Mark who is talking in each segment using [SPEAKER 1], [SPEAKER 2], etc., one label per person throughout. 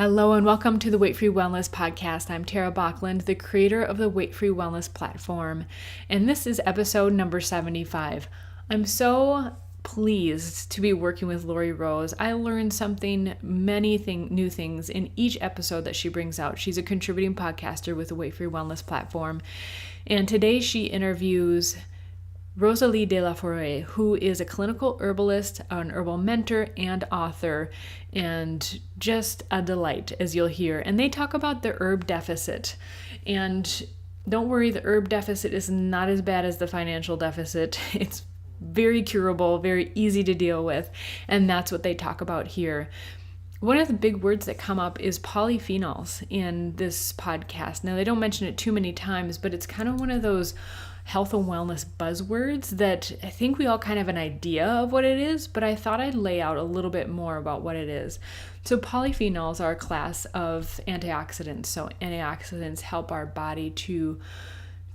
[SPEAKER 1] Hello and welcome to the Weight Free Wellness Podcast. I'm Tara Bachland, the creator of the Weight Free Wellness platform, and this is episode number 75. I'm so pleased to be working with Lori Rose. I learned many new things in each episode that she brings out. She's a contributing podcaster with the Weight Free Wellness platform, and today she interviews Rosalee de la Foret, who is a clinical herbalist, an herbal mentor, and author, and just a delight, as you'll hear. And they talk about the herb deficit. And don't worry, the herb deficit is not as bad as the financial deficit. It's very curable, very easy to deal with, and that's what they talk about here. One of the big words that come up is polyphenols in this podcast. Now, they don't mention it too many times, but it's kind of one of those health and wellness buzzwords that I think we all kind of have an idea of what it is, but I thought I'd lay out a little bit more about what it is. So polyphenols are a class of antioxidants. So antioxidants help our body to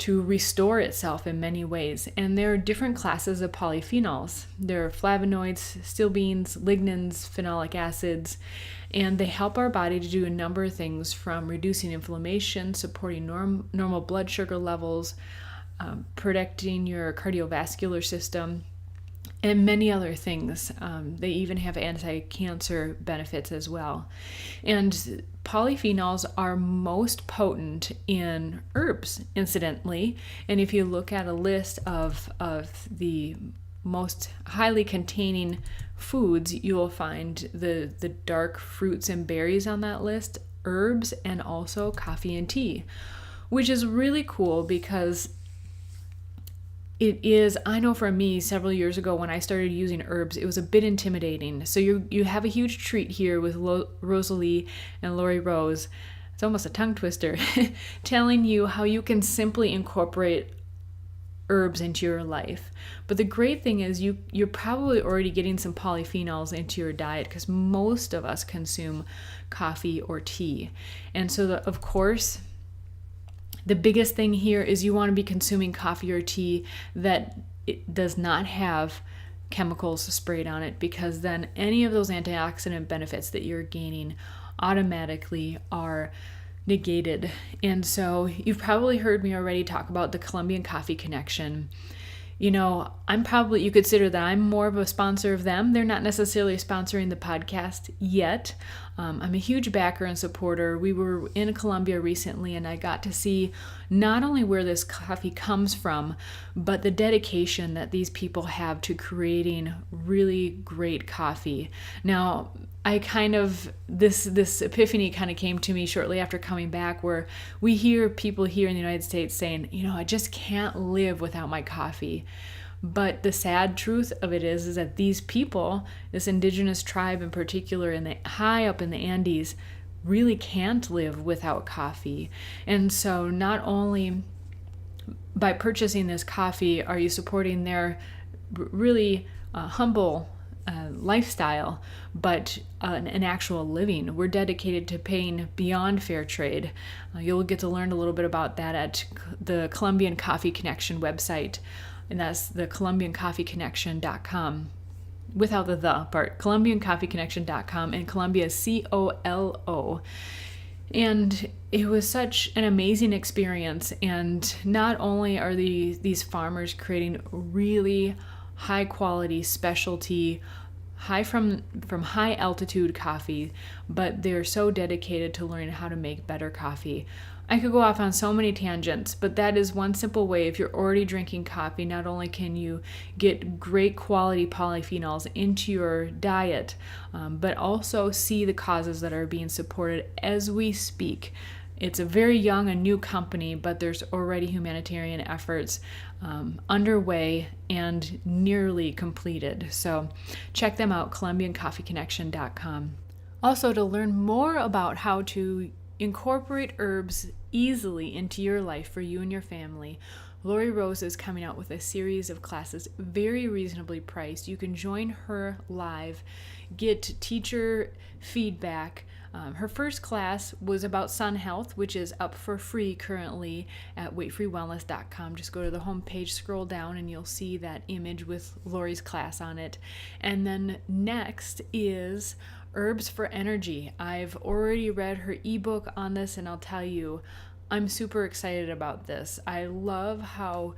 [SPEAKER 1] restore itself in many ways. And there are different classes of polyphenols. There are flavonoids, stilbenes, lignans, phenolic acids, and they help our body to do a number of things from reducing inflammation, supporting normal blood sugar levels, protecting your cardiovascular system, and many other things. They even have anti-cancer benefits as well. And polyphenols are most potent in herbs, incidentally. And if you look at a list of the most highly containing foods, you will find the dark fruits and berries on that list, herbs, and also coffee and tea, which is really cool because it is, I know for me, several years ago when I started using herbs, it was a bit intimidating. So you have a huge treat here with Rosalee and Lori Rose. It's almost a tongue twister, telling you how you can simply incorporate herbs into your life. But the great thing is you're probably already getting some polyphenols into your diet because most of us consume coffee or tea. And so, of course, the biggest thing here is you want to be consuming coffee or tea that it does not have chemicals sprayed on it, because then any of those antioxidant benefits that you're gaining automatically are negated. And so you've probably heard me already talk about the Colombian Coffee Connection. You know, you could consider that I'm more of a sponsor of them. They're not necessarily sponsoring the podcast yet. I'm a huge backer and supporter. We were in Colombia recently, and I got to see not only where this coffee comes from, but the dedication that these people have to creating really great coffee. Now, this epiphany kind of came to me shortly after coming back, where we hear people here in the United States saying, I just can't live without my coffee. But the sad truth of it is that these people, this indigenous tribe in particular, high up in the Andes, really can't live without coffee. And so not only by purchasing this coffee are you supporting their really humble lifestyle, but an actual living. We're dedicated to paying beyond fair trade. You'll get to learn a little bit about that at the Colombian Coffee Connection website, and that's the ColombianCoffeeConnection.com. Without the part, ColombianCoffeeConnection.com, and Colombia COLO. And it was such an amazing experience. And not only are these farmers creating really high quality specialty, from high altitude coffee, but they're so dedicated to learning how to make better coffee. I could go off on so many tangents, but that is one simple way. If you're already drinking coffee, not only can you get great quality polyphenols into your diet, but also see the causes that are being supported as we speak. It's a very young and new company, but there's already humanitarian efforts underway and nearly completed. So check them out, ColombianCoffeeConnection.com. Also, to learn more about how to incorporate herbs easily into your life for you and your family, Lori Rose is coming out with a series of classes very reasonably priced. You can join her live, get teacher feedback. Her first class was about sun health, which is up for free currently at weightfreewellness.com. Just go to the homepage, scroll down, and you'll see that image with Lori's class on it. And then next is Herbs for Energy. I've already read her ebook on this, and I'll tell you, I'm super excited about this. I love how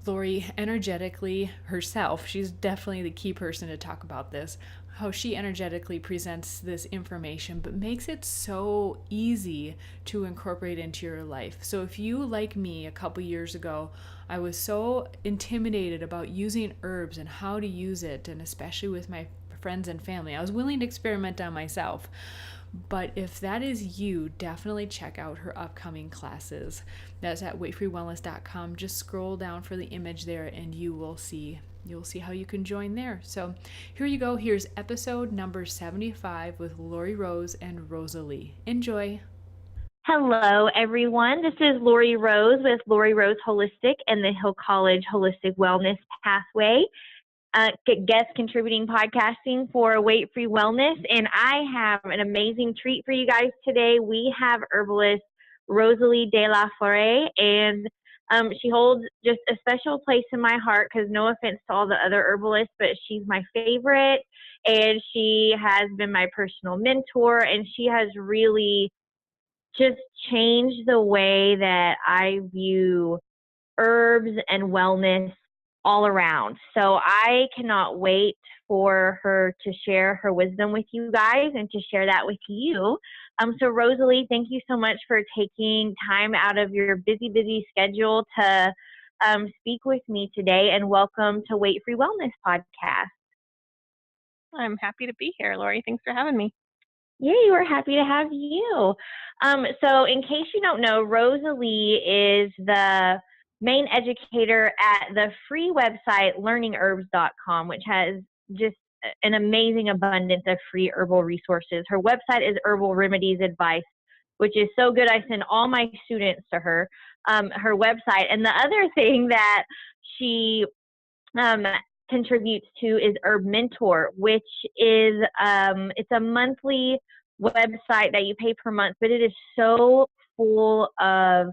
[SPEAKER 1] Lori energetically herself, she's definitely the key person to talk about this, how she energetically presents this information, but makes it so easy to incorporate into your life. So if you, like me, a couple years ago, I was so intimidated about using herbs and how to use it, and especially with my friends and family, I was willing to experiment on myself. But if that is you, definitely check out her upcoming classes. That's at weightfreewellness.com. Just scroll down for the image there and you'll see how you can join there. So here you go. Here's episode number 75 with Lori Rose and Rosalee. Enjoy.
[SPEAKER 2] Hello, everyone. This is Lori Rose with Lori Rose Holistic and the Hill College Holistic Wellness Pathway. Guest contributing podcasting for Weight Free Wellness, and I have an amazing treat for you guys today. We have herbalist Rosalee de la Foret, and she holds just a special place in my heart because no offense to all the other herbalists, but she's my favorite, and she has been my personal mentor, and she has really just changed the way that I view herbs and wellness all around. So I cannot wait for her to share her wisdom with you guys and to share that with you. So Rosalee, thank you so much for taking time out of your busy schedule to speak with me today, and welcome to Weight Free Wellness Podcast.
[SPEAKER 3] I'm happy to be here, Lori. Thanks for having me.
[SPEAKER 2] Yeah, we're happy to have you. So in case you don't know, Rosalee is the main educator at the free website learningherbs.com, which has just an amazing abundance of free herbal resources. Her website is Herbal Remedies Advice, which is so good. I send all my students to her website. And the other thing that she contributes to is Herb Mentor, which is it's a monthly website that you pay per month, but it is so full of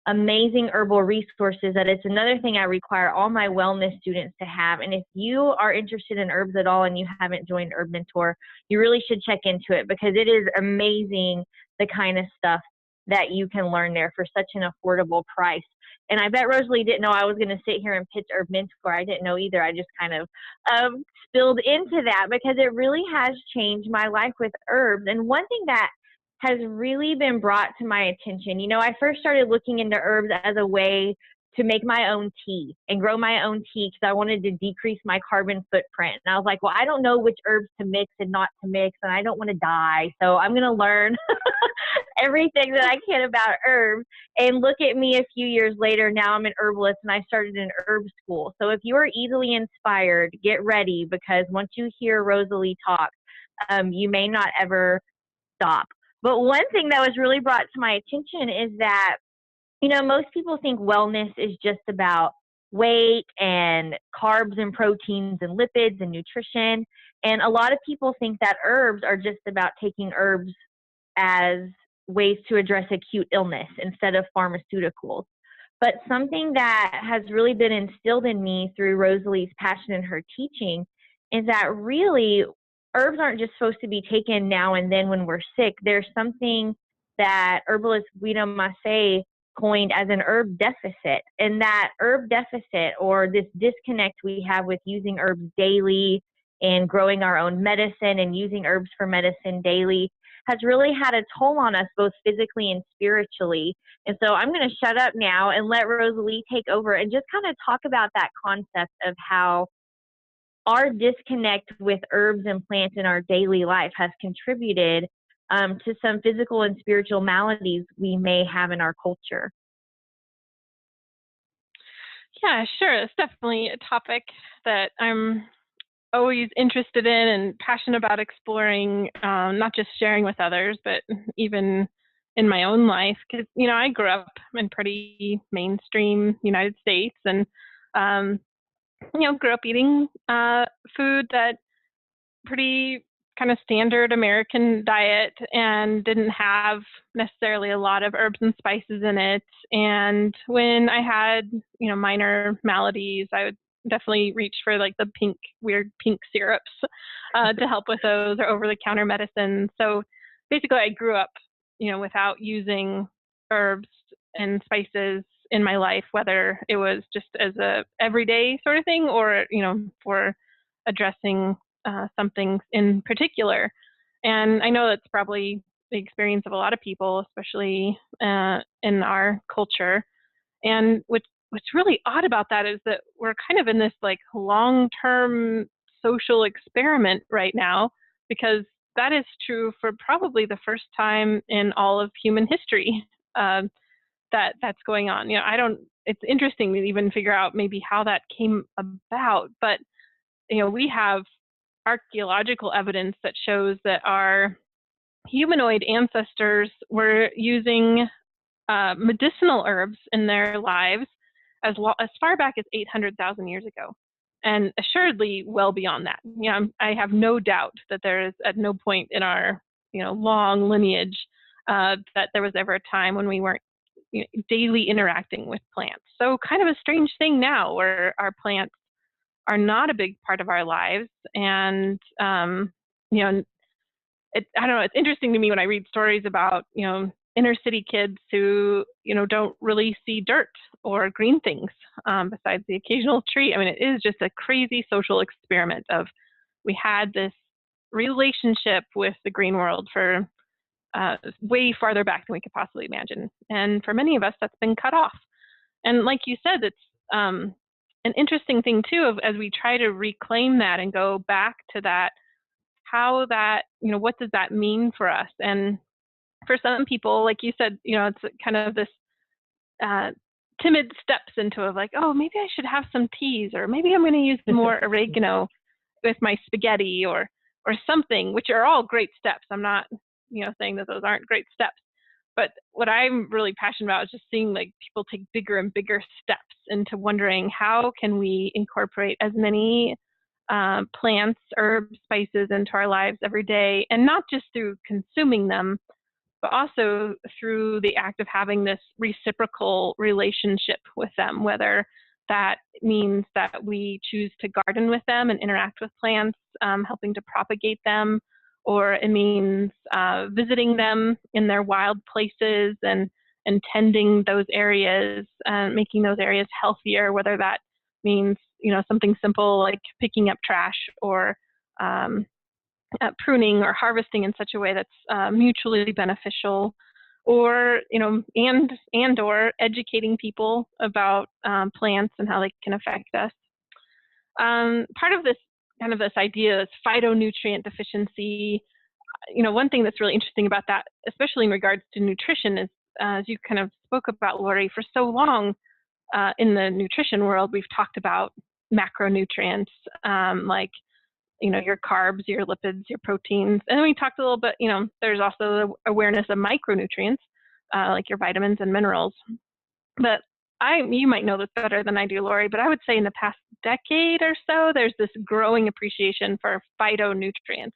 [SPEAKER 2] amazing herbal resources that it's another thing I require all my wellness students to have. And if you are interested in herbs at all and you haven't joined Herb Mentor, you really should check into it because it is amazing the kind of stuff that you can learn there for such an affordable price. And I bet Rosalee didn't know I was going to sit here and pitch Herb Mentor. I didn't know either. I just kind of spilled into that because it really has changed my life with herbs. And one thing that has really been brought to my attention, I first started looking into herbs as a way to make my own tea and grow my own tea because I wanted to decrease my carbon footprint. And I was like, well, I don't know which herbs to mix and not to mix, and I don't want to die. So I'm going to learn everything that I can about herbs. And look at me a few years later. Now I'm an herbalist and I started an herb school. So if you are easily inspired, get ready because once you hear Rosalee talk, you may not ever stop. But one thing that was really brought to my attention is that most people think wellness is just about weight and carbs and proteins and lipids and nutrition. And a lot of people think that herbs are just about taking herbs as ways to address acute illness instead of pharmaceuticals. But something that has really been instilled in me through Rosalee's passion and her teaching is that really herbs aren't just supposed to be taken now and then when we're sick. There's something that herbalist Guido Massé coined as an herb deficit. And that herb deficit, or this disconnect we have with using herbs daily and growing our own medicine and using herbs for medicine daily, has really had a toll on us both physically and spiritually. And so I'm going to shut up now and let Rosalee take over and just kind of talk about that concept of how our disconnect with herbs and plants in our daily life has contributed to some physical and spiritual maladies we may have in our culture.
[SPEAKER 3] Yeah, sure. It's definitely a topic that I'm always interested in and passionate about exploring, not just sharing with others, but even in my own life. Because, I grew up in pretty mainstream United States and, grew up eating food that pretty kind of standard American diet and didn't have necessarily a lot of herbs and spices in it. And when I had, minor maladies, I would definitely reach for like the weird pink syrups to help with those, or over-the-counter medicine. So basically, I grew up, without using herbs and spices in my life, whether it was just as a everyday sort of thing, or for addressing something in particular. And I know that's probably the experience of a lot of people, especially in our culture. And what's really odd about that is that we're kind of in this like long-term social experiment right now, because that is true for probably the first time in all of human history that's going on. It's interesting to even figure out maybe how that came about, but we have archaeological evidence that shows that our humanoid ancestors were using medicinal herbs in their lives as far back as 800,000 years ago, and assuredly well beyond that. I have no doubt that there is at no point in our long lineage that there was ever a time when we weren't daily interacting with plants. So kind of a strange thing now, where our plants are not a big part of our lives, and I don't know, it's interesting to me when I read stories about inner city kids who don't really see dirt or green things besides the occasional tree. I mean, it is just a crazy social experiment of, we had this relationship with the green world for way farther back than we could possibly imagine, and for many of us that's been cut off. And like you said, it's an interesting thing too, of as we try to reclaim that and go back to that, how that, what does that mean for us? And for some people, like you said, it's kind of this timid steps into of like, oh, maybe I should have some teas, or maybe I'm going to use more oregano with my spaghetti, or something, which are all great steps. I'm not, saying that those aren't great steps. But what I'm really passionate about is just seeing like people take bigger and bigger steps into wondering, how can we incorporate as many plants, herbs, spices into our lives every day, and not just through consuming them, but also through the act of having this reciprocal relationship with them, whether that means that we choose to garden with them and interact with plants, helping to propagate them, or it means visiting them in their wild places and tending those areas, making those areas healthier, whether that means something simple like picking up trash, or pruning or harvesting in such a way that's mutually beneficial, or or educating people about plants and how they can affect us. Part of this idea is phytonutrient deficiency. One thing that's really interesting about that, especially in regards to nutrition, is as you kind of spoke about, Lori, for so long in the nutrition world, we've talked about macronutrients, like your carbs, your lipids, your proteins. And then we talked a little bit, there's also the awareness of micronutrients, like your vitamins and minerals. But you might know this better than I do, Lori, but I would say in the past decade or so, there's this growing appreciation for phytonutrients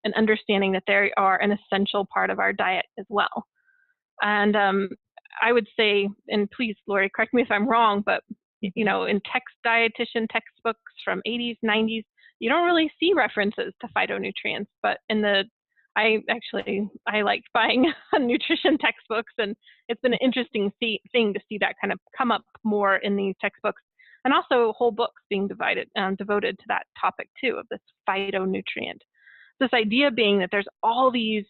[SPEAKER 3] and understanding that they are an essential part of our diet as well. And I would say, and please, Lori, correct me if I'm wrong, but in dietitian textbooks from 80s, 90s, you don't really see references to phytonutrients. But I like buying nutrition textbooks, and it's been an interesting thing to see that kind of come up more in these textbooks, and also whole books being devoted to that topic too, of this phytonutrient. This idea being that there's all these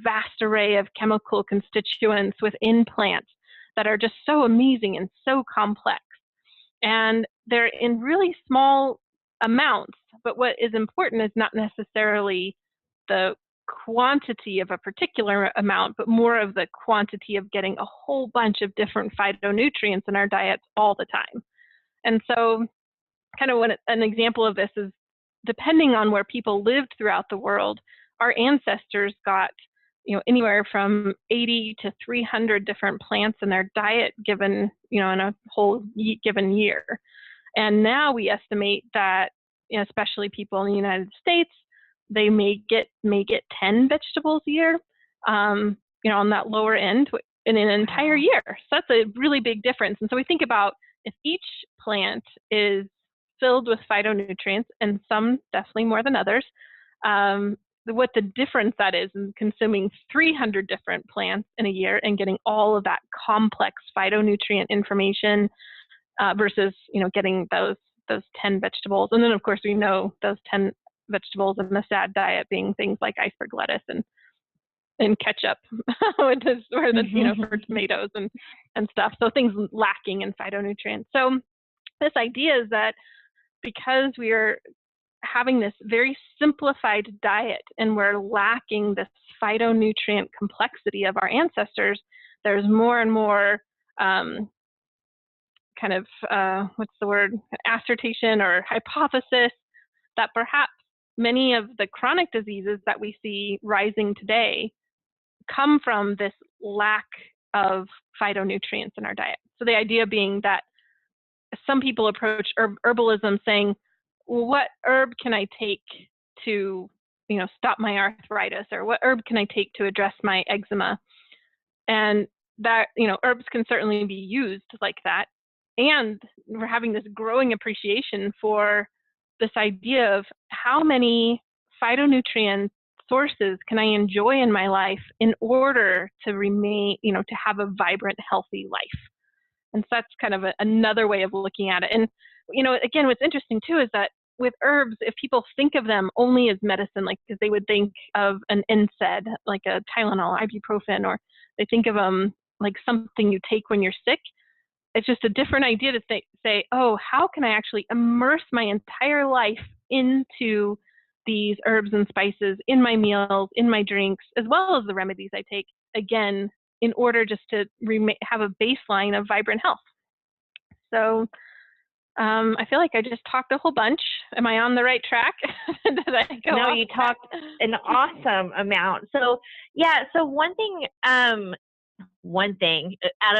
[SPEAKER 3] vast array of chemical constituents within plants that are just so amazing and so complex. And they're in really small amounts, but what is important is not necessarily the quantity of a particular amount, but more of the quantity of getting a whole bunch of different phytonutrients in our diets all the time. And so kind of an example of this is, depending on where people lived throughout the world, our ancestors got anywhere from 80 to 300 different plants in their diet given, in a whole given year. And now we estimate that, especially people in the United States, they may get 10 vegetables a year, on that lower end in an entire year. So that's a really big difference. And so we think about, if each plant is filled with phytonutrients, and some definitely more than others, what the difference that is in consuming 300 different plants in a year and getting all of that complex phytonutrient information versus, getting those 10 vegetables. And then, of course, we know those 10 vegetables in the SAD diet being things like iceberg lettuce and ketchup, which is where the, for tomatoes and stuff. So things lacking in phytonutrients. So this idea is that because we are having this very simplified diet and we're lacking this phytonutrient complexity of our ancestors, there's more and more assertion or hypothesis that perhaps many of the chronic diseases that we see rising today come from this lack of phytonutrients in our diet. So the idea being that some people approach herbalism saying, well, what herb can I take to, stop my arthritis, or what herb can I take to address my eczema? And that, herbs can certainly be used like that. And we're having this growing appreciation for this idea of how many phytonutrient sources can I enjoy in my life in order to remain, to have a vibrant, healthy life. And so that's kind of another way of looking at it. And, again, what's interesting too is that with herbs, if people think of them only as medicine, like, because they would think of an NSAID, like a Tylenol, ibuprofen, or they think of them like something you take when you're sick. It's just a different idea to say, oh, how can I actually immerse my entire life into these herbs and spices in my meals, in my drinks, as well as the remedies I take, again, in order just to have a baseline of vibrant health. So I feel like I just talked a whole bunch. Am I on the right track? Did I go
[SPEAKER 2] No,
[SPEAKER 3] off?
[SPEAKER 2] you talked an awesome amount. So yeah, so one thing out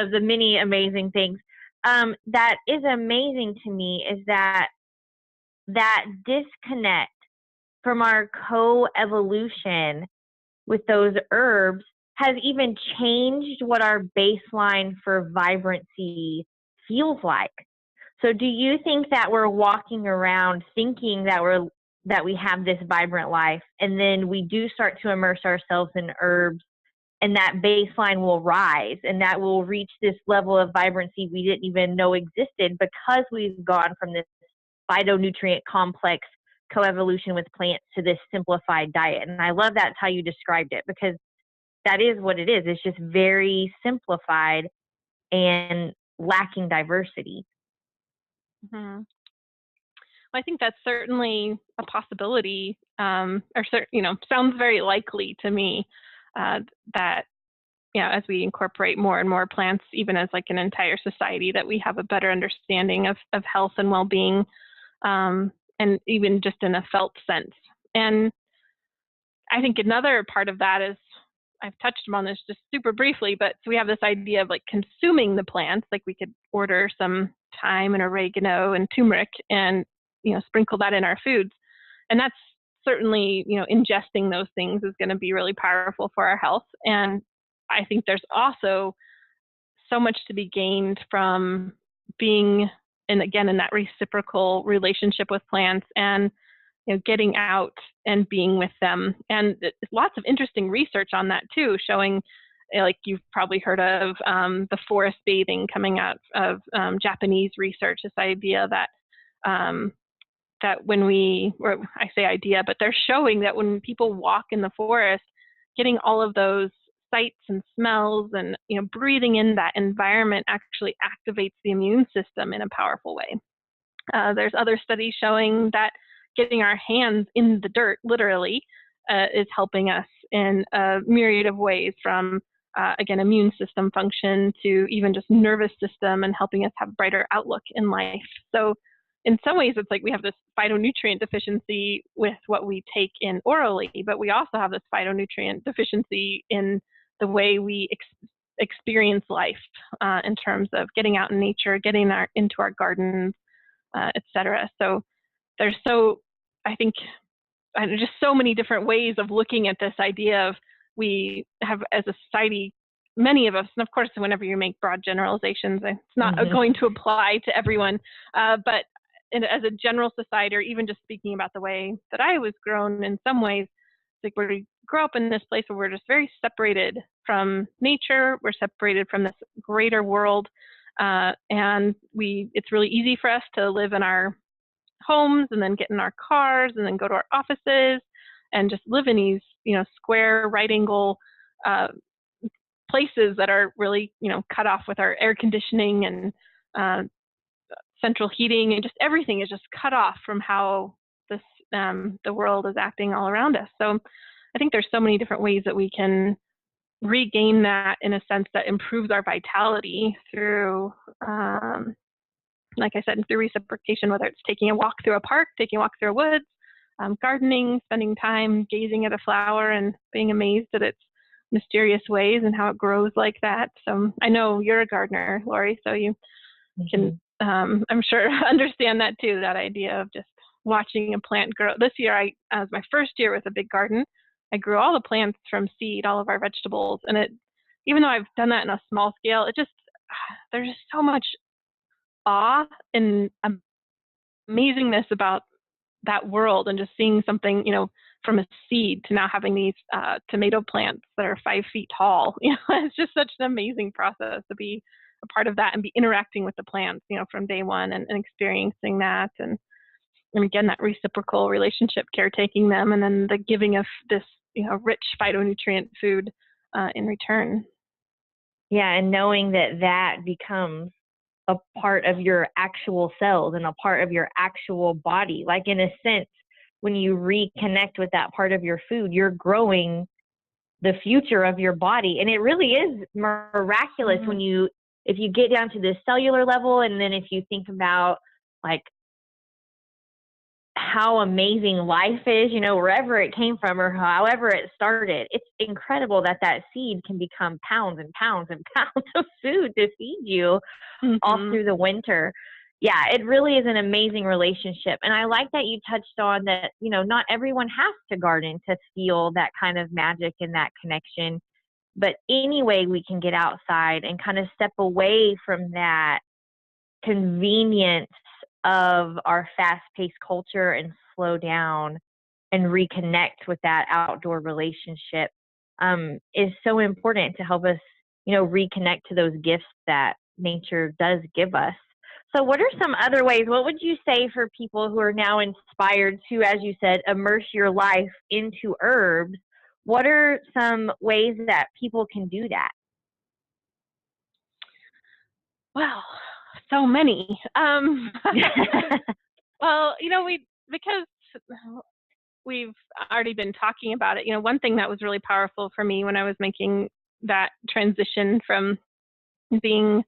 [SPEAKER 2] of the many amazing things that is amazing to me is that disconnect from our co-evolution with those herbs has even changed what our baseline for vibrancy feels like. So do you think that we're walking around thinking that we have this vibrant life, and then we do start to immerse ourselves in herbs, and that baseline will rise, and that will reach this level of vibrancy we didn't even know existed because we've gone from this phytonutrient complex coevolution with plants to this simplified diet? And I love that's how you described it, because that is what it is. It's just very simplified and lacking diversity.
[SPEAKER 3] Mm-hmm. I think that's certainly a possibility, sounds very likely to me that, as we incorporate more and more plants, even as like an entire society, that we have a better understanding of health and well-being, and even just in a felt sense. And I think another part of that is, I've touched on this just super briefly, but so we have this idea of like consuming the plants, like we could order some thyme and oregano and turmeric and, sprinkle that in our foods. And that's certainly, ingesting those things is going to be really powerful for our health. And I think there's also so much to be gained from being, and again, in that reciprocal relationship with plants and, getting out and being with them. And lots of interesting research on that too, showing, like you've probably heard of the forest bathing coming out of Japanese research, this idea that that when I say idea, but they're showing that when people walk in the forest, getting all of those sights and smells and, breathing in that environment actually activates the immune system in a powerful way. There's other studies showing that getting our hands in the dirt, literally, is helping us in a myriad of ways, from, again, immune system function to even just nervous system, and helping us have a brighter outlook in life. So in some ways, it's like we have this phytonutrient deficiency with what we take in orally, but we also have this phytonutrient deficiency in the way we experience life, in terms of getting out in nature, getting into our gardens, etc. So there's I think just so many different ways of looking at this idea of, we have as a society, many of us, and of course, whenever you make broad generalizations, it's not going to apply to everyone, but as a general society, or even just speaking about the way that I was grown, in some ways, like we grow up in this place where we're just very separated from nature. We're separated from this greater world. And it's really easy for us to live in our homes and then get in our cars and then go to our offices and just live in these, square right angle places that are really, cut off with our air conditioning and central heating, and just everything is just cut off from how the world is acting all around us. So I think there's so many different ways that we can regain that, in a sense that improves our vitality through, like I said, through reciprocation, whether it's taking a walk through a park, taking a walk through a woods, gardening, spending time gazing at a flower and being amazed at its mysterious ways and how it grows like that. So I know you're a gardener, Lori, so you can, I'm sure, understand that too, that idea of just watching a plant grow. This year, as my first year with a big garden, I grew all the plants from seed, all of our vegetables. And even though I've done that in a small scale, there's just so much awe and amazingness about that world, and just seeing something, from a seed to now having these tomato plants that are 5 feet tall. It's just such an amazing process to be a part of that and be interacting with the plants, from day one, and experiencing that. And again, that reciprocal relationship, caretaking them, and then the giving of this, rich phytonutrient food in return.
[SPEAKER 2] Yeah, and knowing that becomes a part of your actual cells and a part of your actual body. Like, in a sense, when you reconnect with that part of your food, you're growing the future of your body. And it really is miraculous if you get down to the cellular level, and then if you think about like how amazing life is, wherever it came from or however it started. It's incredible that seed can become pounds and pounds and pounds of food to feed you all through the winter. Yeah, it really is an amazing relationship. And I like that you touched on that, not everyone has to garden to feel that kind of magic and that connection. But anyway, we can get outside and kind of step away from that convenience of our fast-paced culture and slow down and reconnect with that outdoor relationship is so important to help us, reconnect to those gifts that nature does give us. So what are some other ways? What would you say for people who are now inspired to, as you said, immerse your life into herbs? What are some ways that people can do that?
[SPEAKER 3] Well, so many. Well, because we've already been talking about it, one thing that was really powerful for me when I was making that transition from being,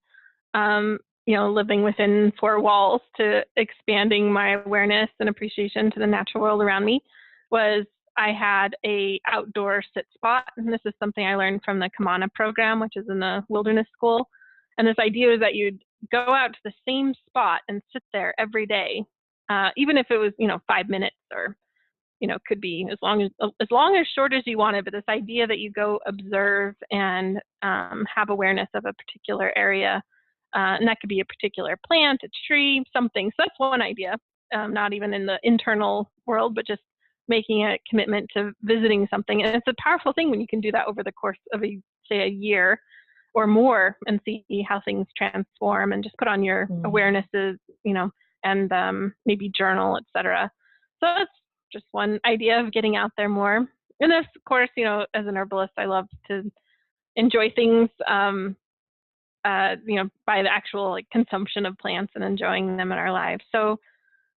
[SPEAKER 3] living within 4 walls to expanding my awareness and appreciation to the natural world around me, was I had a outdoor sit spot. And this is something I learned from the Kamana program, which is in the wilderness school. And this idea was that you'd go out to the same spot and sit there every day, even if it was, 5 minutes, or, could be as long as short as you wanted. But this idea that you go observe and have awareness of a particular area, and that could be a particular plant, a tree, something. So that's one idea, not even in the internal world, but just making a commitment to visiting something. And it's a powerful thing when you can do that over the course of a year or more, and see how things transform, and just put on your awarenesses, and maybe journal, etc. So that's just one idea of getting out there more. And of course, as an herbalist, I love to enjoy things, by the actual consumption of plants and enjoying them in our lives. So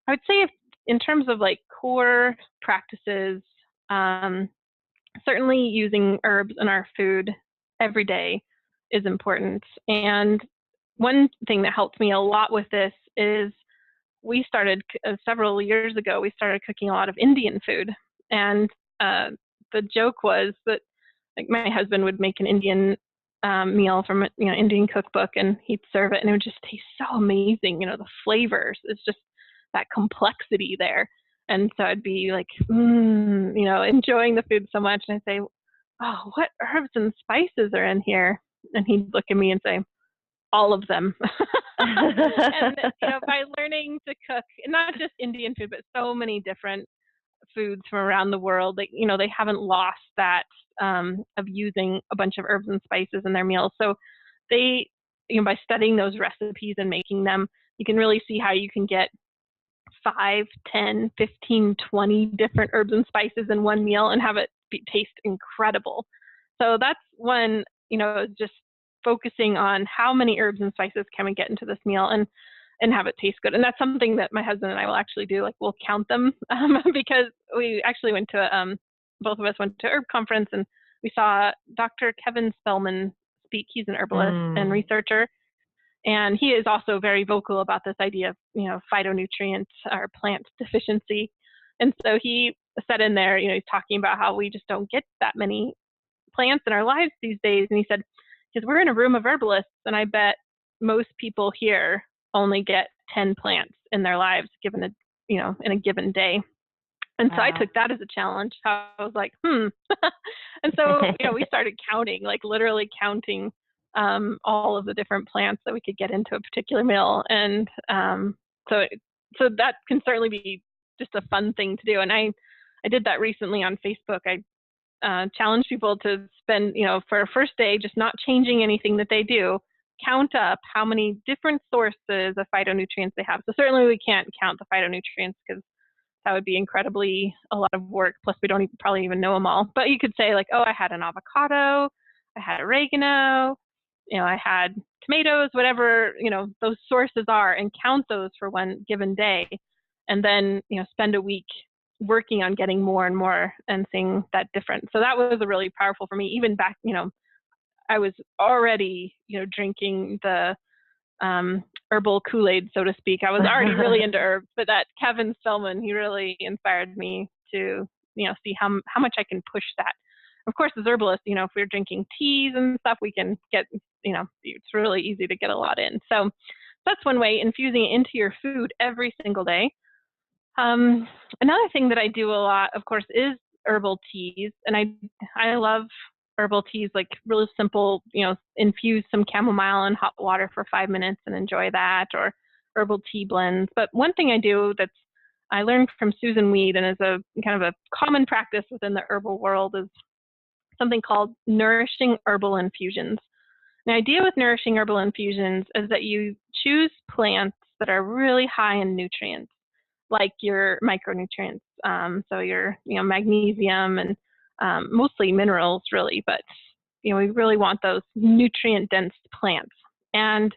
[SPEAKER 3] I would say, in terms of core practices, certainly using herbs in our food every day is important. And one thing that helped me a lot with this is we started several years ago, we started cooking a lot of Indian food. And the joke was that my husband would make an Indian meal from Indian cookbook, and he'd serve it, and it would just taste so amazing. The flavors, it's just that complexity there. And so I'd be enjoying the food so much, and I'd say, "Oh, what herbs and spices are in here?" And he'd look at me and say, "All of them." And, by learning to cook, and not just Indian food, but so many different foods from around the world, they haven't lost that of using a bunch of herbs and spices in their meals. So they, by studying those recipes and making them, you can really see how you can get 5, 10, 15, 20 different herbs and spices in one meal and have it taste incredible. So that's one, just focusing on how many herbs and spices can we get into this meal and have it taste good. And that's something that my husband and I will actually do. Like, we'll count them because we actually went to, both of us went to herb conference, and we saw Dr. Kevin Spellman speak. He's an herbalist and researcher. And he is also very vocal about this idea of, phytonutrient or plant deficiency. And so he said in there, he's talking about how we just don't get that many plants in our lives these days. And he said, because we're in a room of herbalists, and I bet most people here only get 10 plants in their lives given in a given day. And so I took that as a challenge. I was like, And so, we started counting, like literally counting all of the different plants that we could get into a particular meal. And so that can certainly be just a fun thing to do. And I did that recently on Facebook. I challenged people to spend, for a first day, just not changing anything that they do, count up how many different sources of phytonutrients they have. So certainly we can't count the phytonutrients because that would be incredibly a lot of work. Plus, we don't probably even know them all. But you could say, like, I had an avocado, I had oregano, I had tomatoes, whatever, those sources are, and count those for one given day. And then, spend a week working on getting more and more and seeing that difference. So that was really powerful for me. Even back, I was already, drinking the herbal Kool-Aid, so to speak. I was already really into herbs, but that Kevin Spellman, he really inspired me to, see how much I can push that. Of course, as herbalists, if we're drinking teas and stuff, we can get, it's really easy to get a lot in. So that's one way, infusing it into your food every single day. Another thing that I do a lot, of course, is herbal teas. And I love herbal teas, like really simple, infuse some chamomile in hot water for 5 minutes and enjoy that, or herbal tea blends. But one thing I do I learned from Susan Weed, and is a kind of a common practice within the herbal world, is something called nourishing herbal infusions. The idea with nourishing herbal infusions is that you choose plants that are really high in nutrients, like your micronutrients, so your magnesium and mostly minerals, really, but we really want those nutrient-dense plants. And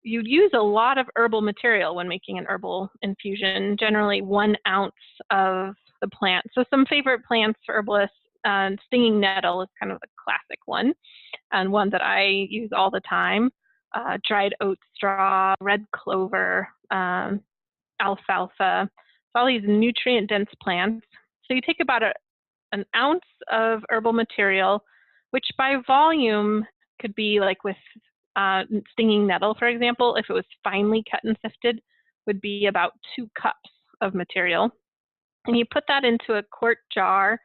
[SPEAKER 3] you'd use a lot of herbal material when making an herbal infusion, generally 1 ounce of the plant. So some favorite plants for herbalists, stinging nettle is kind of a classic one, and one that I use all the time. Dried oat straw, red clover, alfalfa, all these nutrient-dense plants. So you take about an ounce of herbal material, which by volume could be like with stinging nettle, for example, if it was finely cut and sifted, would be about 2 cups of material. And you put that into a quart jar,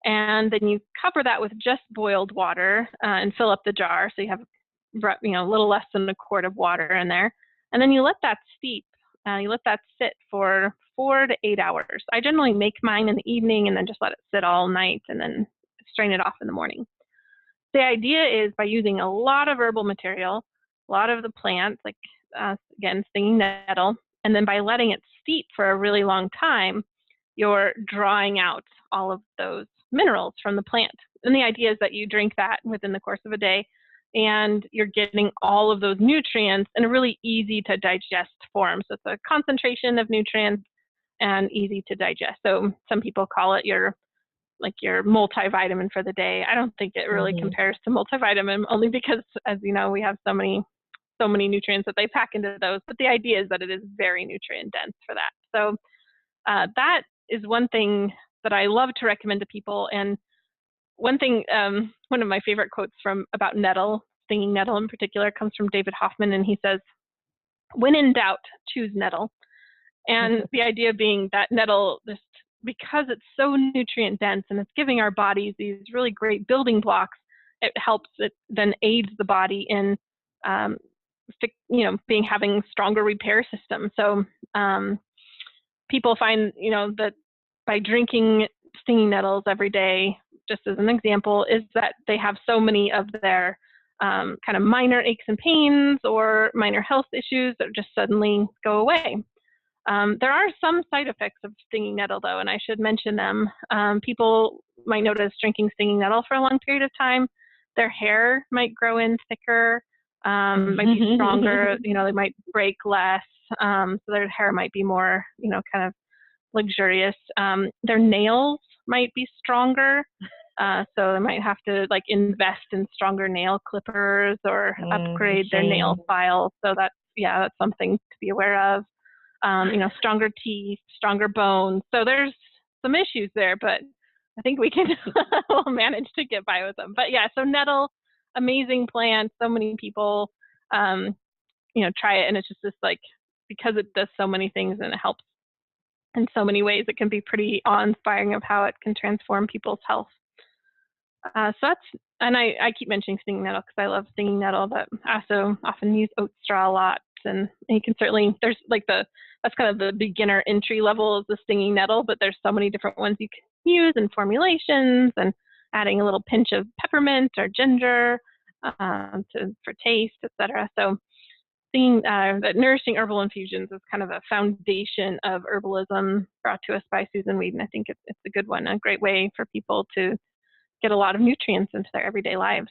[SPEAKER 3] and then you cover that with just boiled water and fill up the jar. So you have a little less than a quart of water in there. And then you let that steep. You let that sit for 4 to 8 hours. I generally make mine in the evening and then just let it sit all night and then strain it off in the morning. The idea is, by using a lot of herbal material, a lot of the plants, like, again, stinging nettle, and then by letting it steep for a really long time, you're drawing out all of those minerals from the plant. And the idea is that you drink that within the course of a day, and you're getting all of those nutrients in a really easy to digest form. So it's a concentration of nutrients and easy to digest. So some people call it your multivitamin for the day. I don't think it really compares to multivitamin, only because, as you know, we have so many nutrients that they pack into those. But the idea is that it is very nutrient dense for that. So that is one thing that I love to recommend to people. And one thing, one of my favorite quotes about nettle, stinging nettle in particular, comes from David Hoffman, and he says, "When in doubt, choose nettle." And the idea being that nettle, just because it's so nutrient dense and it's giving our bodies these really great building blocks, it then aids the body in having stronger repair system. So people find, that by drinking stinging nettles every day, just as an example, is that they have so many of their kind of minor aches and pains or minor health issues that just suddenly go away. There are some side effects of stinging nettle, though, and I should mention them. People might notice drinking stinging nettle for a long period of time. Their hair might grow in thicker, might be stronger, they might break less, so their hair might be more, kind of luxurious. Their nails might be stronger, so they might have to invest in stronger nail clippers or upgrade their nail file. So that's something to be aware of. Stronger teeth, stronger bones. So there's some issues there, but I think we can we'll manage to get by with them. But yeah, so nettle, amazing plant. So many people, try it, and it's just this because it does so many things and it helps in so many ways, it can be pretty awe-inspiring of how it can transform people's health. So that's, and I keep mentioning stinging nettle because I love stinging nettle, but I also often use oat straw a lot. And you can certainly, there's that's kind of the beginner entry level of the stinging nettle, but there's so many different ones you can use in formulations, and adding a little pinch of peppermint or ginger for taste, etc. So seeing that nourishing herbal infusions is kind of a foundation of herbalism brought to us by Susan Weed, and I think it's a good one, a great way for people to get a lot of nutrients into their everyday lives.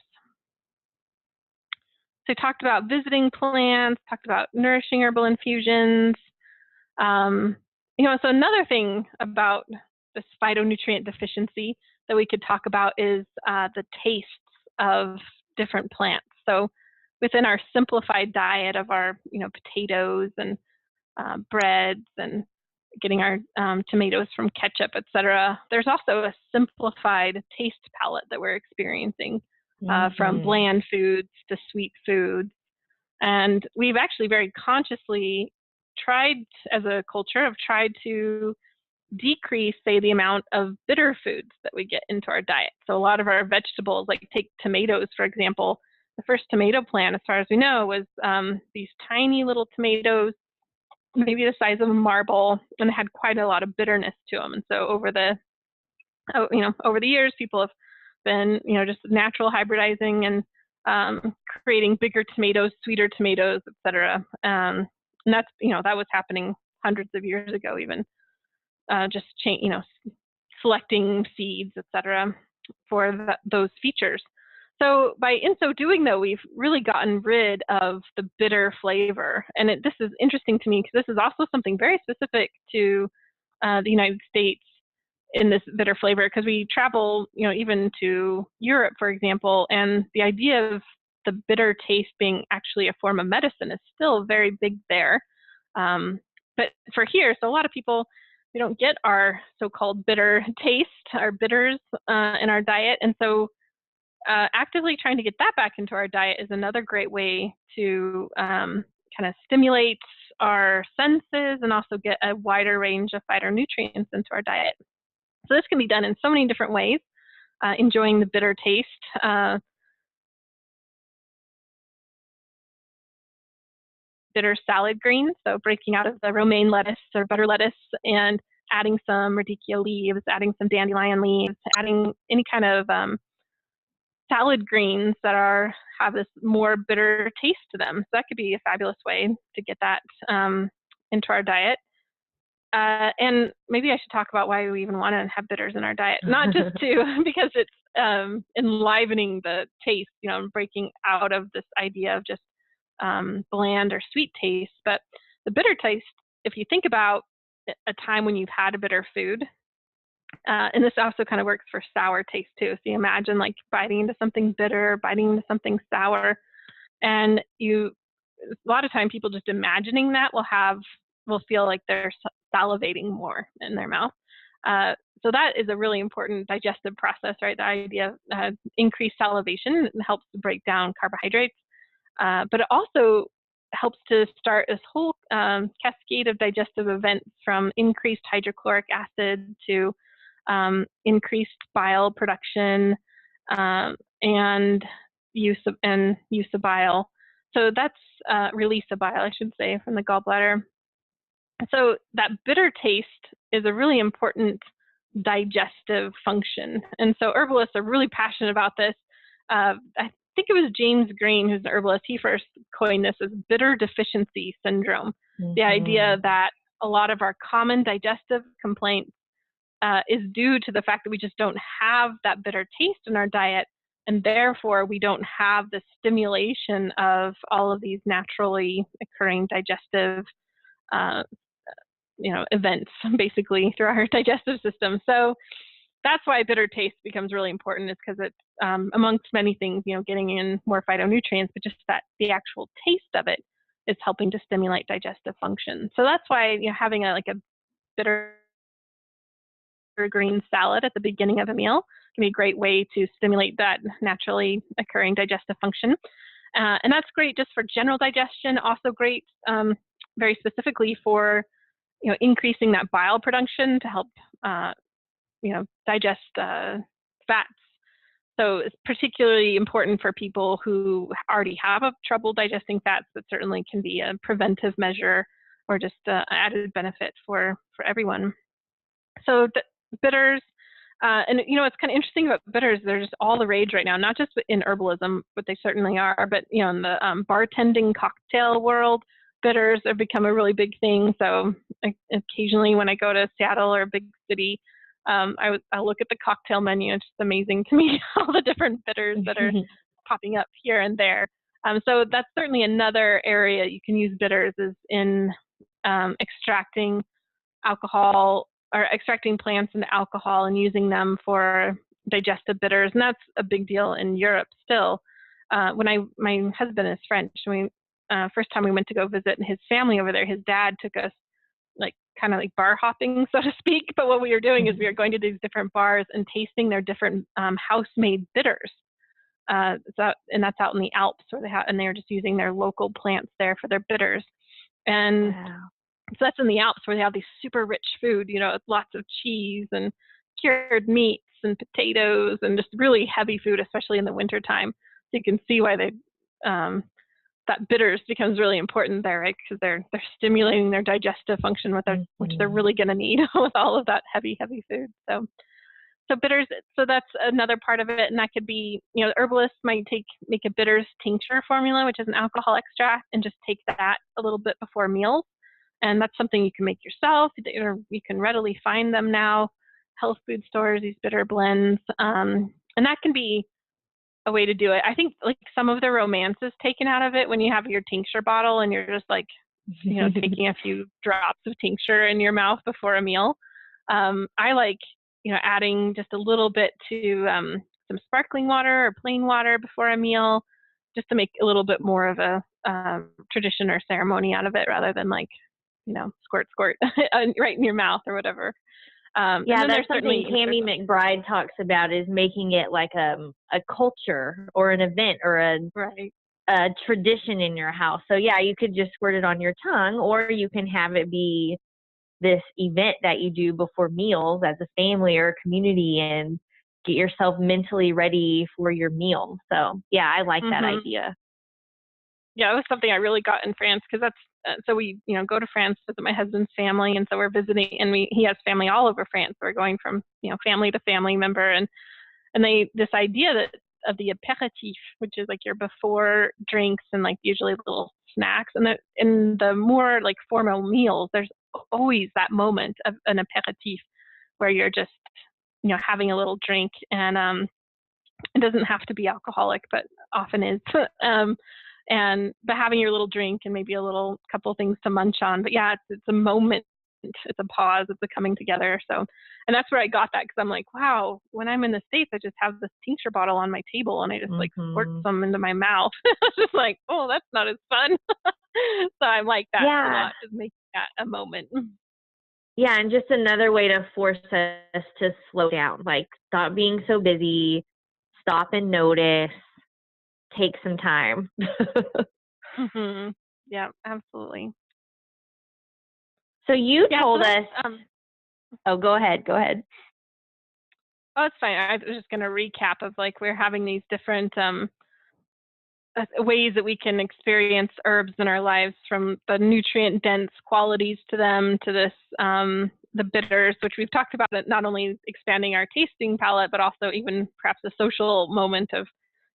[SPEAKER 3] So we talked about visiting plants, talked about nourishing herbal infusions. So another thing about this phytonutrient deficiency that we could talk about is the tastes of different plants. So within our simplified diet of our, potatoes and breads and getting our tomatoes from ketchup, etc., there's also a simplified taste palette that we're experiencing from bland foods to sweet foods. And we've actually very consciously tried, as a culture, have tried to decrease, say, the amount of bitter foods that we get into our diet. So a lot of our vegetables, take tomatoes, for example, the first tomato plant, as far as we know, was these tiny little tomatoes, maybe the size of a marble, and they had quite a lot of bitterness to them. And so over the years, people have been, just natural hybridizing and creating bigger tomatoes, sweeter tomatoes, etc. And that's, that was happening hundreds of years ago, even just selecting seeds, etc., for those features. So in so doing, though, we've really gotten rid of the bitter flavor. And this is interesting to me because this is also something very specific to the United States in this bitter flavor, because we travel, even to Europe, for example, and the idea of the bitter taste being actually a form of medicine is still very big there. But for here, so a lot of people, we don't get our so-called bitter taste, our bitters in our diet. And so actively trying to get that back into our diet is another great way to kind of stimulate our senses and also get a wider range of phytonutrients into our diet. So this can be done in so many different ways, enjoying the bitter taste. Bitter salad greens, so breaking out of the romaine lettuce or butter lettuce and adding some radicchio leaves, adding some dandelion leaves, adding any kind of salad greens that have this more bitter taste to them. So that could be a fabulous way to get that into our diet. And maybe I should talk about why we even want to have bitters in our diet, not just because it's enlivening the taste, breaking out of this idea of just bland or sweet taste. But the bitter taste, if you think about a time when you've had a bitter food, and this also kind of works for sour taste too. So you imagine biting into something bitter, biting into something sour, and a lot of time people just imagining that will feel like they're salivating more in their mouth. So that is a really important digestive process, right? The idea of increased salivation helps to break down carbohydrates, but it also helps to start this whole cascade of digestive events, from increased hydrochloric acid to increased bile production and use of bile. So that's release of bile, I should say, from the gallbladder. So that bitter taste is a really important digestive function. And so herbalists are really passionate about this. I think it was James Green, who's an herbalist, he first coined this as bitter deficiency syndrome. The idea that a lot of our common digestive complaints is due to the fact that we just don't have that bitter taste in our diet, and therefore we don't have the stimulation of all of these naturally occurring digestive events basically through our digestive system. So that's why bitter taste becomes really important, is because it's amongst many things, getting in more phytonutrients, but just that the actual taste of it is helping to stimulate digestive function. So that's why having a bitter green salad at the beginning of a meal can be a great way to stimulate that naturally occurring digestive function. And that's great just for general digestion, also great very specifically for increasing that bile production to help digest fats. So it's particularly important for people who already have trouble digesting fats, but certainly can be a preventive measure or just an added benefit for everyone. So bitters, and it's kind of interesting about bitters. They're just all the rage right now, not just in herbalism, but they certainly are, but in the bartending cocktail world, bitters have become a really big thing. So occasionally when I go to Seattle or a big city, I look at the cocktail menu. It's just amazing to me, all the different bitters that are popping up here and there. So that's certainly another area you can use bitters, is in extracting alcohol, or extracting plants into alcohol and using them for digestive bitters. And that's a big deal in Europe still. My husband is French. First time we went to go visit his family over there, his dad took us kind of like bar hopping, so to speak. But what we were doing is we were going to these different bars and tasting their different house-made bitters. And that's out in the Alps, and they're just using their local plants there for their bitters. And so that's in the Alps, where they have these super rich food, lots of cheese and cured meats and potatoes and just really heavy food, especially in the wintertime. So you can see why that bitters becomes really important there, right? Because they're stimulating their digestive function, which they're really going to need with all of that heavy food. So bitters, so that's another part of it. And that could be, herbalists might make a bitters tincture formula, which is an alcohol extract, and just take that a little bit before meals. And that's something you can make yourself, or you can readily find them now, health food stores, these bitter blends. And that can be a way to do it. I think some of the romance is taken out of it when you have your tincture bottle and you're just taking a few drops of tincture in your mouth before a meal. I like, adding just a little bit to some sparkling water or plain water before a meal, just to make a little bit more of a tradition or ceremony out of it, rather than squirt right in your mouth or whatever.
[SPEAKER 2] That's something Tammy McBride talks about, is making it like a culture or an event or a tradition in your house. So you could just squirt it on your tongue, or you can have it be this event that you do before meals as a family or a community, and get yourself mentally ready for your meal. So I like that idea.
[SPEAKER 3] Yeah, it was something I really got in France, because that's so we go to France to visit my husband's family, and so we're visiting, and he has family all over France. So we're going from family to family member, and this idea of the aperitif, which is like your before drinks and usually little snacks, and in the more formal meals, there's always that moment of an aperitif where you're just having a little drink, and it doesn't have to be alcoholic, but often is. But having your little drink and maybe a little couple things to munch on. But it's a moment, it's a pause, it's a coming together. So, and that's where I got that, because I'm like, wow, when I'm in the States, I just have this tincture bottle on my table and I just squirt some into my mouth. It's just oh, that's not as fun. So I like that a lot, just making that a moment.
[SPEAKER 2] Yeah, and just another way to force us to slow down, stop being so busy, stop and notice, take some time.
[SPEAKER 3] Yeah, absolutely.
[SPEAKER 2] So you told us. Oh, go ahead.
[SPEAKER 3] Oh, it's fine. I was just going to recap of we're having these different ways that we can experience herbs in our lives, from the nutrient dense qualities to them to this the bitters, which we've talked about, it not only expanding our tasting palette, but also even perhaps a social moment of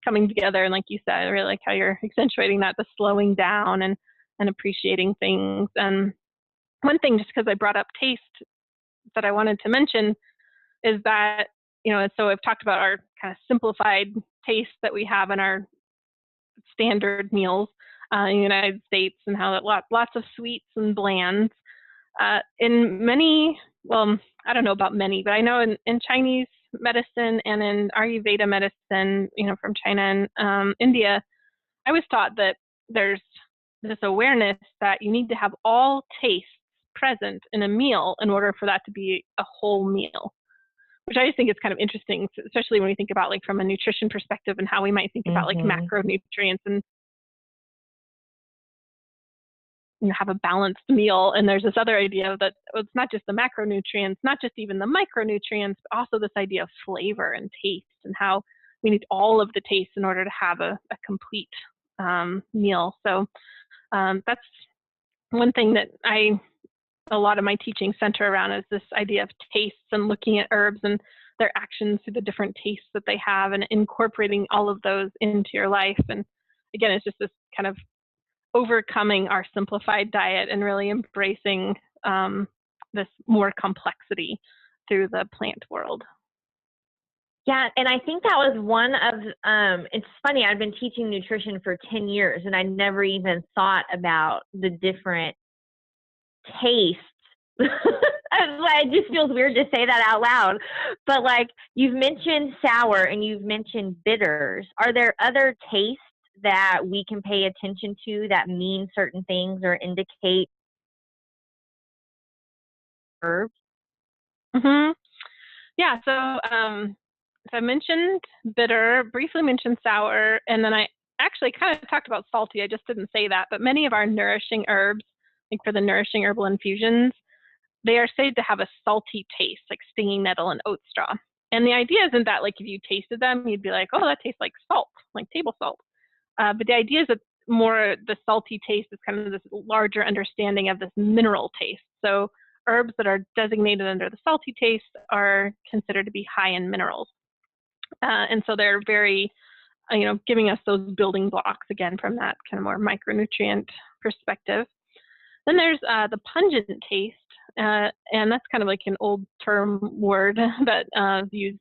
[SPEAKER 3] coming together. And like you said, I really like how you're accentuating that, the slowing down and appreciating things. And one thing, just because I brought up taste, that I wanted to mention is that, so I've talked about our kind of simplified taste that we have in our standard meals in the United States, and how that lots of sweets and blands. In many, well, I don't know about many, but I know in Chinese medicine and in Ayurveda medicine, from China and India, I was taught that there's this awareness that you need to have all tastes present in a meal in order for that to be a whole meal, which I just think is kind of interesting, especially when we think about from a nutrition perspective and how we might think about macronutrients and have a balanced meal. And there's this other idea that it's not just the macronutrients, not just even the micronutrients, but also this idea of flavor and taste, and how we need all of the taste in order to have a complete meal. So that's one thing that a lot of my teaching center around, is this idea of tastes and looking at herbs and their actions through the different tastes that they have, and incorporating all of those into your life. And again, it's just this kind of overcoming our simplified diet and really embracing this more complexity through the plant world.
[SPEAKER 2] Yeah, and I think that was one of, it's funny, I've been teaching nutrition for 10 years, and I never even thought about the different tastes. It just feels weird to say that out loud. But you've mentioned sour and you've mentioned bitters. Are there other tastes that we can pay attention to that mean certain things or indicate herbs?
[SPEAKER 3] Yeah, so I mentioned bitter, briefly mentioned sour, and then I actually kind of talked about salty. I just didn't say that, but many of our nourishing herbs, for the nourishing herbal infusions, they are said to have a salty taste, like stinging nettle and oat straw. And the idea isn't that if you tasted them, you'd be like, oh, that tastes like salt, like table salt. But the idea is that more the salty taste is kind of this larger understanding of this mineral taste. So herbs that are designated under the salty taste are considered to be high in minerals. And so they're very, giving us those building blocks again from that kind of more micronutrient perspective. Then there's the pungent taste, and that's kind of like an old term word that is used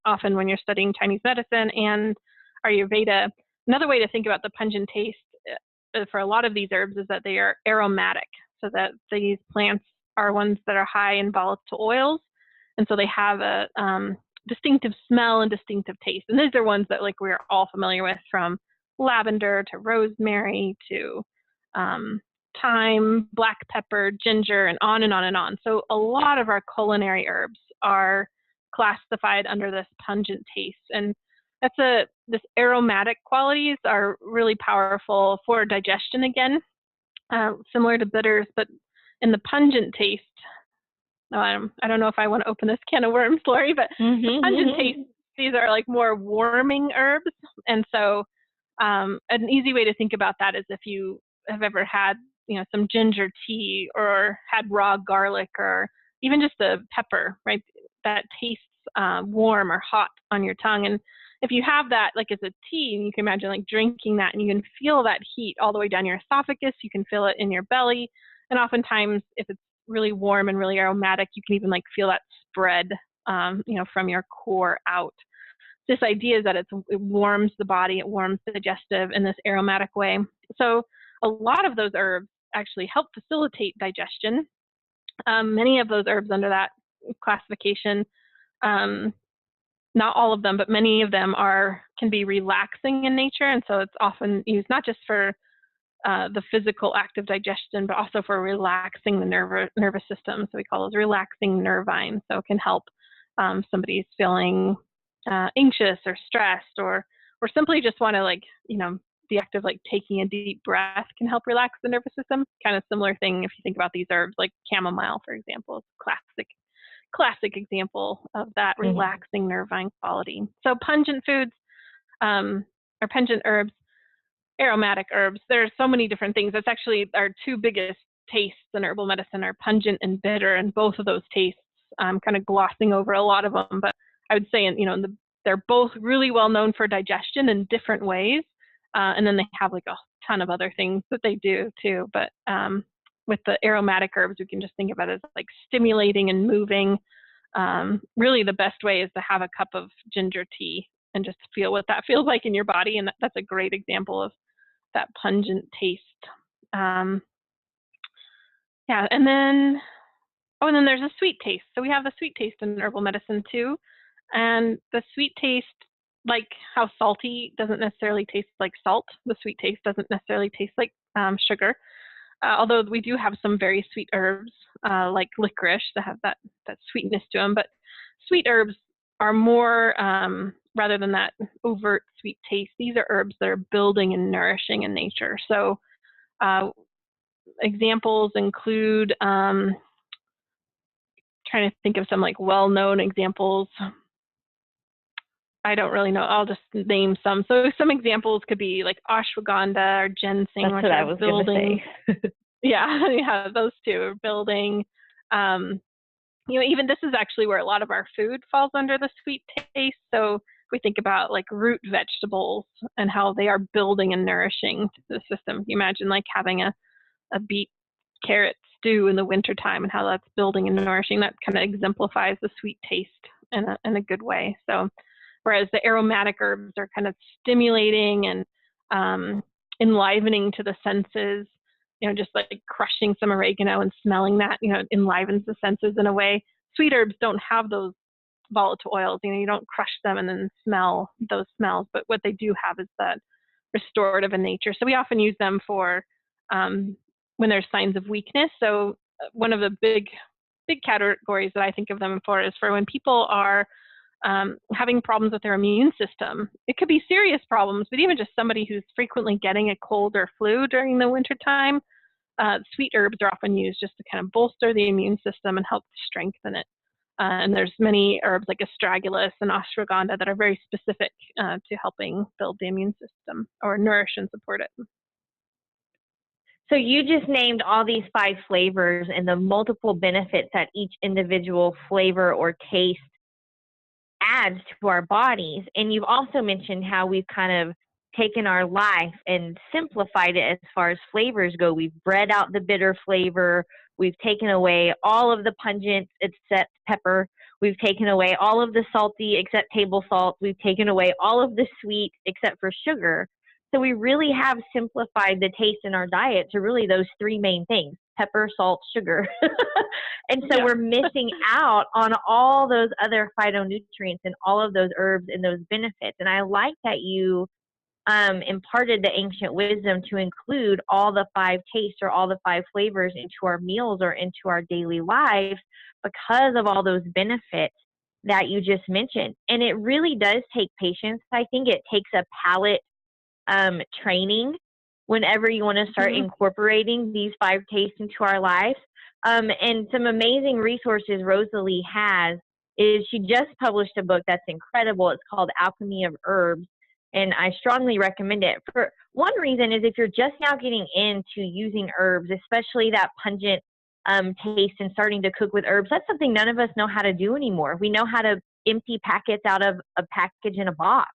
[SPEAKER 3] often when you're studying Chinese medicine and Ayurveda. Another way to think about the pungent taste for a lot of these herbs is that they are aromatic, so that these plants are ones that are high in volatile oils, and so they have a distinctive smell and distinctive taste. And these are ones that we're all familiar with, from lavender to rosemary to thyme, black pepper, ginger, and on and on and on. So a lot of our culinary herbs are classified under this pungent taste, and this aromatic qualities are really powerful for digestion again, similar to bitters, but in the pungent taste, I don't know if I want to open this can of worms, Lori, but pungent taste, these are more warming herbs. And so an easy way to think about that is if you have ever had some ginger tea, or had raw garlic, or even just a pepper, right, that tastes warm or hot on your tongue. And if you have that as a tea, you can imagine drinking that, and you can feel that heat all the way down your esophagus. You can feel it in your belly, and oftentimes if it's really warm and really aromatic, you can even feel that spread from your core out. This idea is that it warms the body, it warms the digestive in this aromatic way. So a lot of those herbs actually help facilitate digestion. Many of those herbs under that classification, not all of them, but many of them can be relaxing in nature, and so it's often used not just for the physical act of digestion, but also for relaxing the nervous system. So we call those relaxing nervines. So it can help somebody's feeling anxious or stressed, or simply just want to the act of taking a deep breath can help relax the nervous system. Kind of similar thing if you think about these herbs, like chamomile, for example, classic example of that relaxing nervine quality. So pungent foods or pungent herbs, aromatic herbs. There's so many different things. That's actually our two biggest tastes in herbal medicine are pungent and bitter, and both of those tastes, I'm kind of glossing over a lot of them, but I would say, they're both really well known for digestion in different ways. And then they have like a ton of other things that they do too. But with the aromatic herbs, we can just think about it as like stimulating and moving. Really the best way is to have a cup of ginger tea and just feel what that feels like in your body. And that's a great example of that pungent taste. Yeah, and then there's a sweet taste. So we have the sweet taste in herbal medicine too. And the sweet taste, like how salty doesn't necessarily taste like salt, the sweet taste doesn't necessarily taste like sugar. Although we do have some very sweet herbs, like licorice, that have that sweetness to them. But sweet herbs are more, rather than that overt sweet taste, these are herbs that are building and nourishing in nature. So examples include, trying to think of some like well-known examples. I don't really know. I'll just name some. So some examples could be like ashwagandha or ginseng.
[SPEAKER 2] That's what I was going to say.
[SPEAKER 3] Yeah, those two are building. Even this is actually where a lot of our food falls under the sweet taste. So if we think about like root vegetables and how they are building and nourishing the system, you imagine like having a beet carrot stew in the wintertime and how that's building and nourishing. That kind of exemplifies the sweet taste in a good way. So whereas the aromatic herbs are kind of stimulating and enlivening to the senses, just like crushing some oregano and smelling that, enlivens the senses in a way. Sweet herbs don't have those volatile oils. You don't crush them and then smell those smells, but what they do have is that restorative in nature. So we often use them for when there's signs of weakness. So one of the big categories that I think of them for is for when people are having problems with their immune system. It could be serious problems, but even just somebody who's frequently getting a cold or flu during the wintertime, sweet herbs are often used just to kind of bolster the immune system and help strengthen it. And there's many herbs like astragalus and ashwagandha that are very specific to helping build the immune system or nourish and support it.
[SPEAKER 2] So you just named all these 5 flavors and the multiple benefits that each individual flavor or taste adds to our bodies. And you've also mentioned how we've kind of taken our life and simplified it as far as flavors go. We've bred out the bitter flavor. We've taken away all of the pungent except pepper. We've taken away all of the salty except table salt. We've taken away all of the sweet except for sugar. So we really have simplified the taste in our diet to really those 3 main things: pepper, salt, sugar. And so we're missing out on all those other phytonutrients and all of those herbs and those benefits. And I like that you imparted the ancient wisdom to include all the 5 tastes or all the 5 flavors into our meals or into our daily lives because of all those benefits that you just mentioned. And it really does take patience. I think it takes a palate training whenever you want to start incorporating these 5 tastes into our life. And some amazing resources Rosalee has is she just published a book that's incredible. It's called Alchemy of Herbs. And I strongly recommend it. For one reason is if you're just now getting into using herbs, especially that pungent taste and starting to cook with herbs, that's something none of us know how to do anymore. We know how to empty packets out of a package in a box.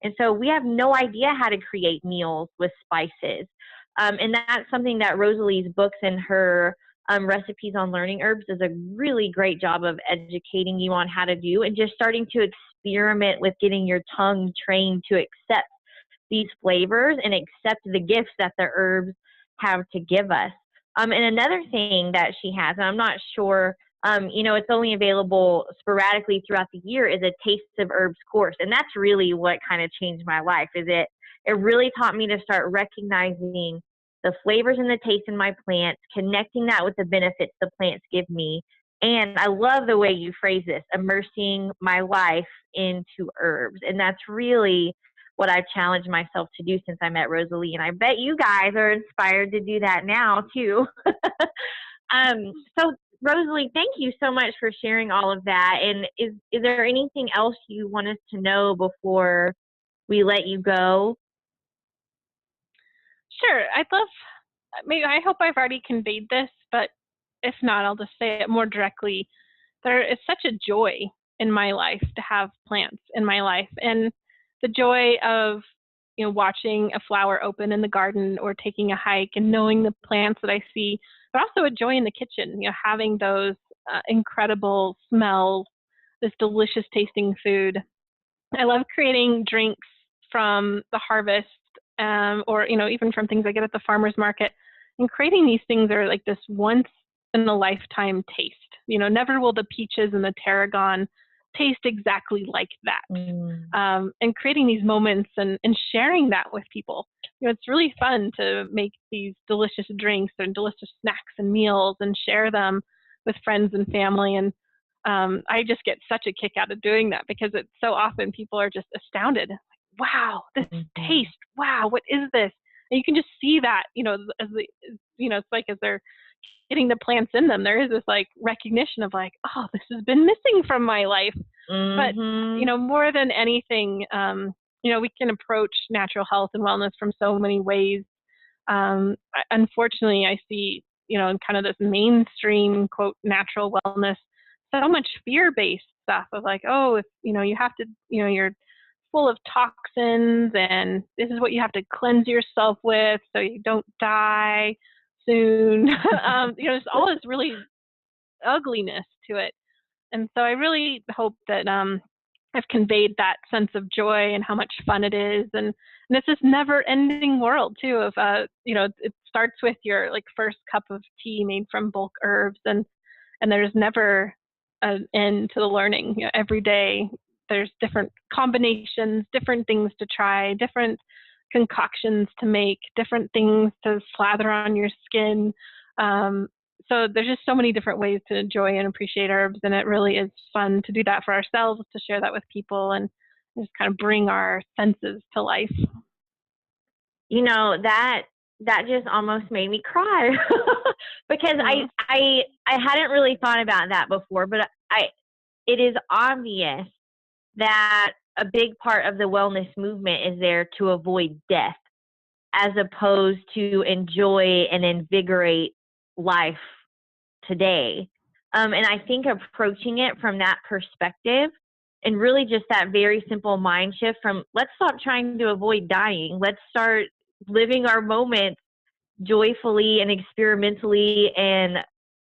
[SPEAKER 2] And so we have no idea how to create meals with spices. And that's something that Rosalee's books and her recipes on learning herbs does a really great job of educating you on how to do, and just starting to experiment with getting your tongue trained to accept these flavors and accept the gifts that the herbs have to give us. And another thing that she has, and I'm not sure, it's only available sporadically throughout the year, is a Taste of Herbs course. And that's really what kind of changed my life. It really taught me to start recognizing the flavors and the taste in my plants, connecting that with the benefits the plants give me. And I love the way you phrase this, immersing my life into herbs. And that's really what I've challenged myself to do since I met Rosalee. And I bet you guys are inspired to do that now too. So Rosalee, thank you so much for sharing all of that. And is there anything else you want us to know before we let you go?
[SPEAKER 3] Sure. I hope I've already conveyed this, but if not, I'll just say it more directly. There is such a joy in my life to have plants in my life, and the joy of watching a flower open in the garden or taking a hike and knowing the plants that I see, but also a joy in the kitchen, having those incredible smells, this delicious tasting food. I love creating drinks from the harvest, or even from things I get at the farmer's market. And creating these things are like this once in a lifetime taste. Never will the peaches and the tarragon taste exactly like that. And creating these moments and sharing that with people. It's really fun to make these delicious drinks and delicious snacks and meals and share them with friends and family. And I just get such a kick out of doing that, because it's so often people are just astounded. Wow, this taste. Wow, what is this? And you can just see that, as it's like as they're getting the plants in them, there is this like recognition of like, oh, this has been missing from my life. But more than anything, we can approach natural health and wellness from so many ways. Unfortunately, I see, in kind of this mainstream quote natural wellness, so much fear-based stuff of like, oh, if you have to, you're full of toxins, and this is what you have to cleanse yourself with so you don't die soon. There's all this really ugliness to it. And so I really hope that I've conveyed that sense of joy and how much fun it is. And it's this never-ending world too of it starts with your like first cup of tea made from bulk herbs, and there's never an end to the learning. Every day there's different combinations, different things to try, different concoctions to make, different things to slather on your skin. So there's just so many different ways to enjoy and appreciate herbs, and it really is fun to do that for ourselves, to share that with people, and just kind of bring our senses to life.
[SPEAKER 2] That just almost made me cry because I hadn't really thought about that before, but it is obvious that a big part of the wellness movement is there to avoid death, as opposed to enjoy and invigorate life today. And I think approaching it from that perspective, and really just that very simple mind shift from let's stop trying to avoid dying. Let's start living our moments joyfully and experimentally and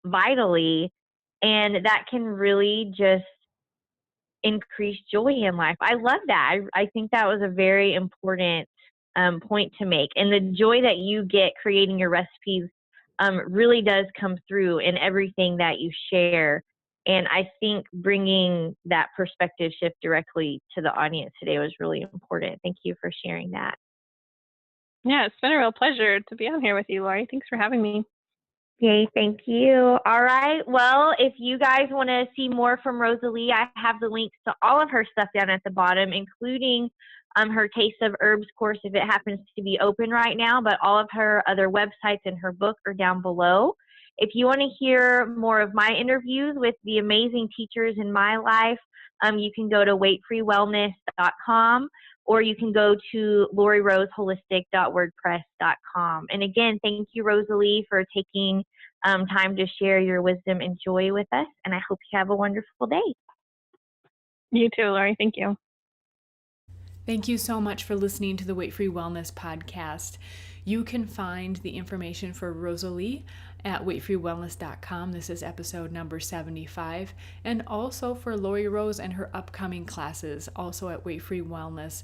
[SPEAKER 2] vitally. And that can really just increase joy in life. I love that. I think that was a very important point to make. And the joy that you get creating your recipes really does come through in everything that you share. And I think bringing that perspective shift directly to the audience today was really important. Thank you for sharing that.
[SPEAKER 3] Yeah, it's been a real pleasure to be on here with you, Lori. Thanks for having me.
[SPEAKER 2] Okay, thank you. All right. Well, if you guys want to see more from Rosalee, I have the links to all of her stuff down at the bottom, including her Taste of Herbs course if it happens to be open right now, but all of her other websites and her book are down below. If you want to hear more of my interviews with the amazing teachers in my life, you can go to weightfreewellness.com, or you can go to loriroseholistic.wordpress.com. And again, thank you, Rosalee, for taking time to share your wisdom and joy with us. And I hope you have a wonderful day.
[SPEAKER 3] You too, Lori. Thank you.
[SPEAKER 1] Thank you so much for listening to the Weight Free Wellness podcast. You can find the information for Rosalee at weightfreewellness.com. This is episode number 75. And also for Lori Rose and her upcoming classes, also at Weight Free Wellness.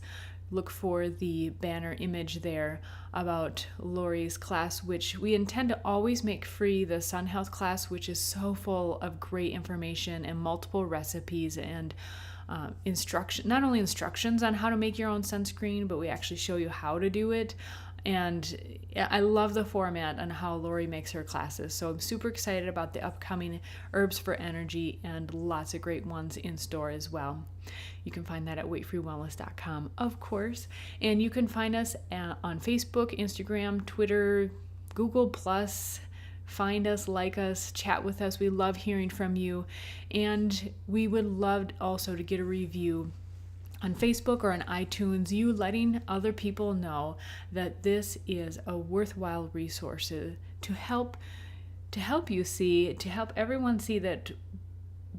[SPEAKER 1] Look for the banner image there about Lori's class, which we intend to always make free, the Sun Health class, which is so full of great information and multiple recipes and not only instructions on how to make your own sunscreen, but we actually show you how to do it. And I love the format and how Lori makes her classes. So I'm super excited about the upcoming Herbs for Energy and lots of great ones in store as well. You can find that at weightfreewellness.com, of course. And you can find us on Facebook, Instagram, Twitter, Google+. Find us, like us, chat with us. We love hearing from you. And we would love also to get a review on Facebook or on iTunes, you letting other people know that this is a worthwhile resource to help you see, to help everyone see that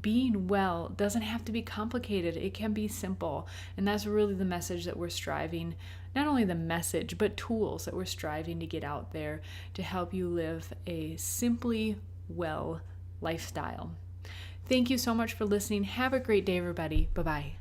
[SPEAKER 1] being well doesn't have to be complicated. It can be simple. And that's really the message that we're striving, not only the message, but tools that we're striving to get out there to help you live a simply well lifestyle. Thank you so much for listening. Have a great day, everybody. Bye-bye.